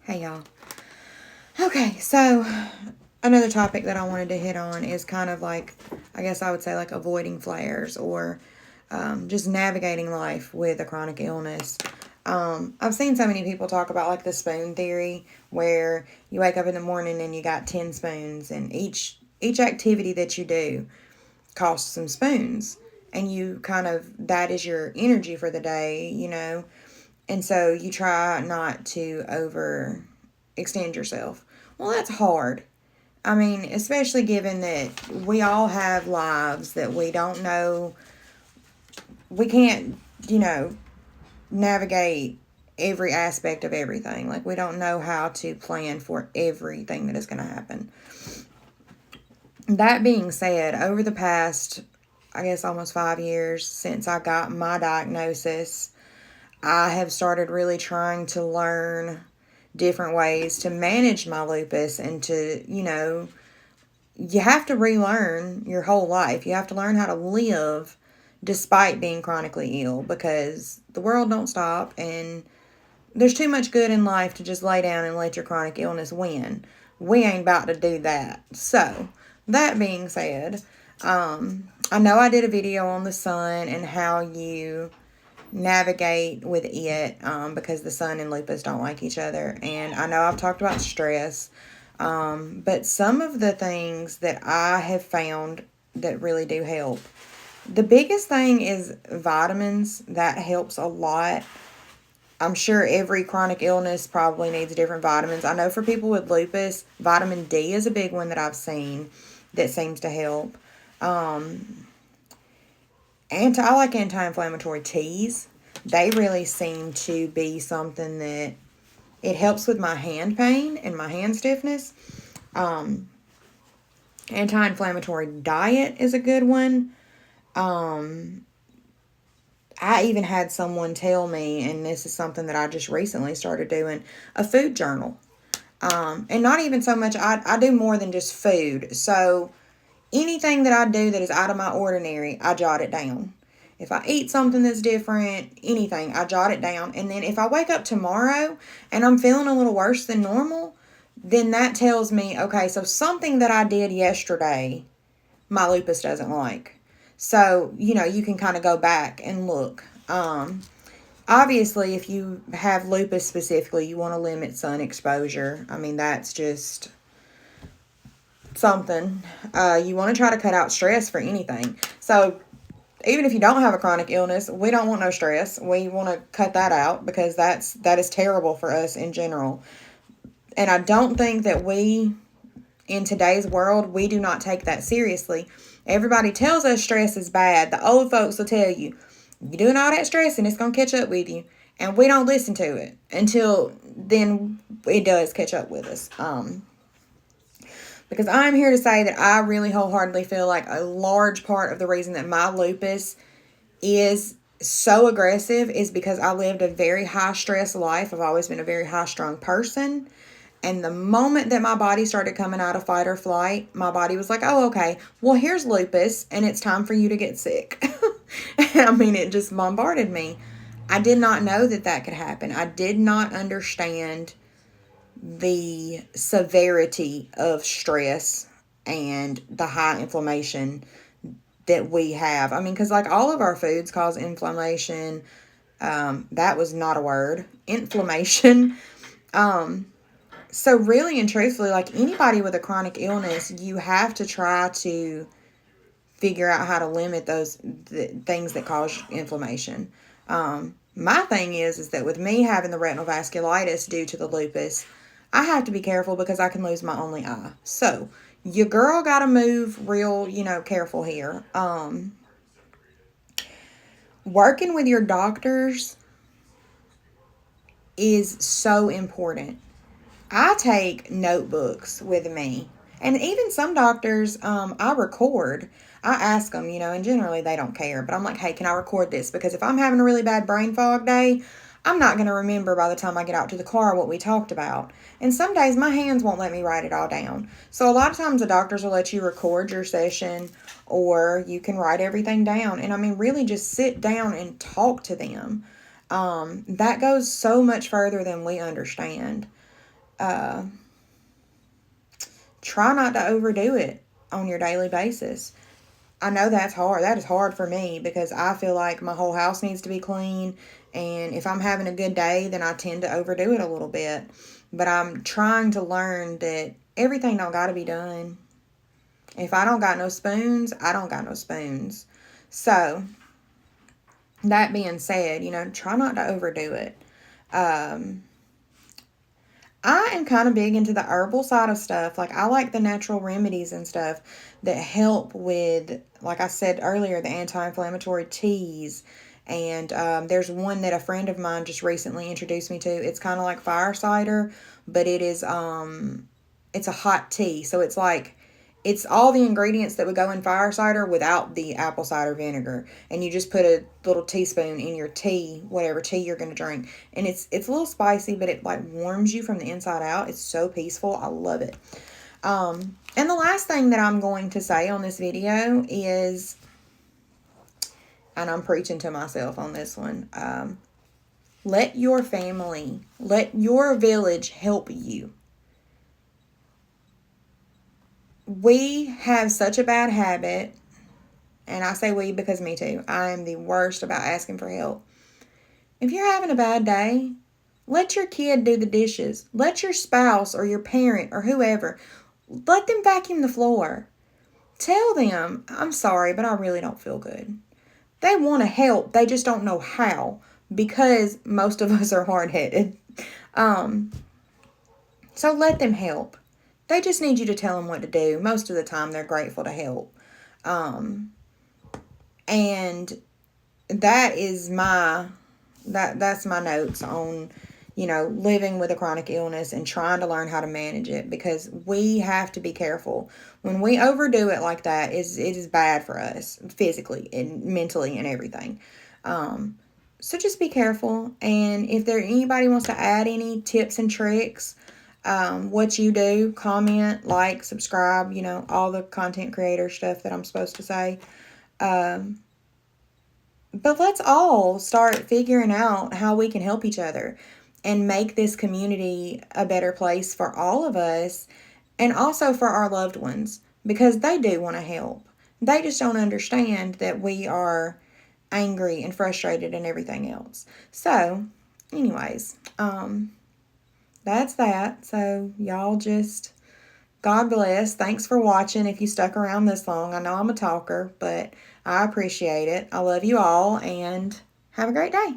Hey y'all. Okay, so another topic that I wanted to hit on is kind of like, I guess I would say like avoiding flares or just navigating life with a chronic illness. I've seen so many people talk about like the spoon theory, where you wake up in the morning and you got 10 spoons, and each activity that you do costs some spoons, and you kind of, that is your energy for the day. And so you try not to over extend yourself. Well, that's hard. I mean, especially given that we all have lives that we don't know. We can't, you know, navigate every aspect of everything. Like, we don't know how to plan for everything that is going to happen. That being said, over the past, I guess, almost 5 years since I got my diagnosis, I have started really trying to learn different ways to manage my lupus and to, you have to relearn your whole life. You have to learn how to live despite being chronically ill, because the world don't stop and there's too much good in life to just lay down and let your chronic illness win. We ain't about to do that. So, that being said, I know I did a video on the sun and how you navigate with it, because the sun and lupus don't like each other. And I know I've talked about stress, but some of the things that I have found that really do help. The biggest thing is vitamins. That helps a lot. I'm sure every chronic illness probably needs different vitamins. I know for people with lupus, vitamin D is a big one that I've seen that seems to help. I like anti-inflammatory teas. They really seem to be something that it helps with my hand pain and my hand stiffness. Anti-inflammatory diet is a good one. I even had someone tell me, and this is something that I just recently started doing, a food journal. And not even so much, I do more than just food. So anything that I do that is out of my ordinary, I jot it down. If I eat something that's different, anything, I jot it down. And then if I wake up tomorrow and I'm feeling a little worse than normal, then that tells me, okay, so something that I did yesterday, my lupus doesn't like. So, you can kind of go back and look. Obviously, if you have lupus specifically, you want to limit sun exposure. I mean, that's just something. You want to try to cut out stress for anything. So, even if you don't have a chronic illness, we don't want no stress. We want to cut that out, because that is terrible for us in general. And I don't think that in today's world, we do not take that seriously. Everybody tells us stress is bad. The old folks will tell you, you're doing all that stress and it's going to catch up with you. And we don't listen to it until then it does catch up with us. Because I'm here to say that I really wholeheartedly feel like a large part of the reason that my lupus is so aggressive is because I lived a very high stress life. I've always been a very high strung person. And the moment that my body started coming out of fight or flight, my body was like, oh, okay, well, here's lupus, and it's time for you to get sick. I mean, it just bombarded me. I did not know that could happen. I did not understand the severity of stress and the high inflammation that we have. I mean, because like all of our foods cause inflammation. That was not a word. Inflammation. So really and truthfully, like anybody with a chronic illness, you have to try to figure out how to limit those things that cause inflammation. My thing is that with me having the retinal vasculitis due to the lupus, I have to be careful because I can lose my only eye. So your girl got to move real, careful here. Working with your doctors is so important. I take notebooks with me. And even some doctors, I record. I ask them, and generally they don't care. But I'm like, hey, can I record this? Because if I'm having a really bad brain fog day, I'm not going to remember by the time I get out to the car what we talked about. And some days my hands won't let me write it all down. So a lot of times the doctors will let you record your session, or you can write everything down. And I mean, really just sit down and talk to them. That goes so much further than we understand. Uh, Try not to overdo it on your daily basis. I know that's hard. That is hard for me because I feel like my whole house needs to be clean. And if I'm having a good day, then I tend to overdo it a little bit. But I'm trying to learn that everything don't got to be done. If I don't got no spoons, I don't got no spoons. So, that being said, try not to overdo it. Um, I am kind of big into the herbal side of stuff. Like, I like the natural remedies and stuff that help with, like I said earlier, the anti-inflammatory teas. And there's one that a friend of mine just recently introduced me to. It's kind of like fire cider, but it's a hot tea. So it's all the ingredients that would go in fire cider without the apple cider vinegar, and you just put a little teaspoon in your tea, whatever tea you're going to drink, and it's a little spicy, but it like warms you from the inside out. It's so peaceful. I love it. And the last thing that I'm going to say on this video is, and I'm preaching to myself on this one, let your family, let your village help you. We have such a bad habit, and I say we because me too. I am the worst about asking for help. If you're having a bad day, let your kid do the dishes. Let your spouse or your parent or whoever, let them vacuum the floor. Tell them, I'm sorry, but I really don't feel good. They want to help. They just don't know how, because most of us are hard-headed. So let them help. They just need you to tell them what to do. Most of the time, they're grateful to help. And that is that's my notes on, living with a chronic illness and trying to learn how to manage it, because we have to be careful. When we overdo it like that, it is bad for us physically and mentally and everything. So just be careful. And if anybody wants to add any tips and tricks, what you do, comment, like, subscribe, all the content creator stuff that I'm supposed to say. But let's all start figuring out how we can help each other and make this community a better place for all of us, and also for our loved ones, because they do want to help. They just don't understand that we are angry and frustrated and everything else. So, anyways, that's that. So, y'all just, God bless. Thanks for watching if you stuck around this long. I know I'm a talker, but I appreciate it. I love you all, and have a great day.